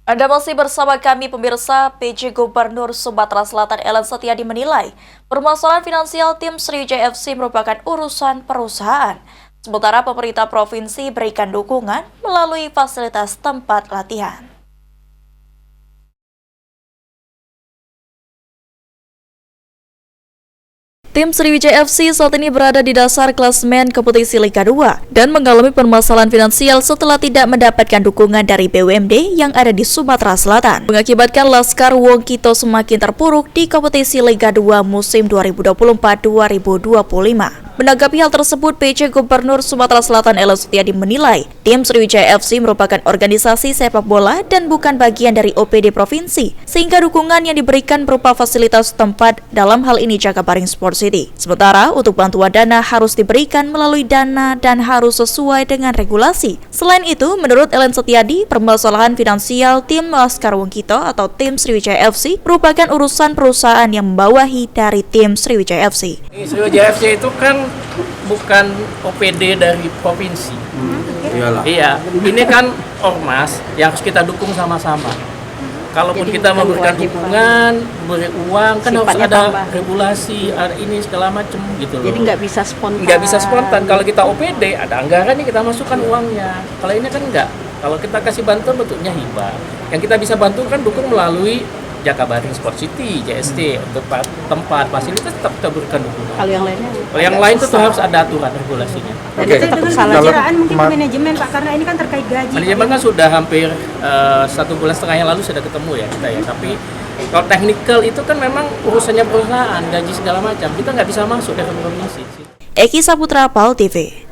Anda masih bersama kami pemirsa. PJ Gubernur Sumatera Selatan Ellen Setiadi menilai permasalahan finansial tim Sriwijaya FC merupakan urusan perusahaan. Sementara pemerintah provinsi berikan dukungan melalui fasilitas tempat latihan. Tim Sriwijaya FC saat ini berada di dasar klasemen kompetisi Liga 2 dan mengalami permasalahan finansial setelah tidak mendapatkan dukungan dari BUMD yang ada di Sumatera Selatan, mengakibatkan Laskar Wongkito semakin terpuruk di kompetisi Liga 2 musim 2024-2025. Menanggapi hal tersebut, PJ Gubernur Sumatera Selatan Ellen Setiadi menilai tim Sriwijaya FC merupakan organisasi sepak bola dan bukan bagian dari OPD provinsi, sehingga dukungan yang diberikan berupa fasilitas tempat, dalam hal ini Jakabaring Sport City. Sementara untuk bantuan dana harus diberikan melalui dana dan harus sesuai dengan regulasi. Selain itu, menurut Ellen Setiadi, permasalahan finansial tim Laskar Wongkito atau tim Sriwijaya FC merupakan urusan perusahaan yang membawahi dari tim Sriwijaya FC. Sriwijaya FC itu kan bukan OPD dari provinsi. Iya, ini kan ormas yang harus kita dukung sama-sama. Kalaupun kita memberikan dukungan, beri uang, kan harus ada regulasi, ada ini segala macam gitu loh. Jadi nggak bisa spontan. Nggak bisa spontan. Kalau kita OPD, ada anggarannya kita masukkan uangnya. Kalau ini kan enggak. Kalau kita kasih bantuan bentuknya hibah. Yang kita bisa bantu kan dukung melalui Jakabaring Sport City, JST, untuk tempat fasilitas tetap kita berikan dukungan. Kalau yang lainnya? Kalau yang lain itu harus ada aturan regulasinya. Jadi tetap salah Pembicaraan mungkin ke manajemen Pak, karena ini kan terkait gaji. Manajemen kan sudah hampir 1,5 bulan yang lalu sudah ketemu ya kita ya. Tapi kalau teknikal itu kan memang urusannya perusahaan, gaji segala macam. Kita nggak bisa masuk dari provinsi. Eki Saputra, PAL TV.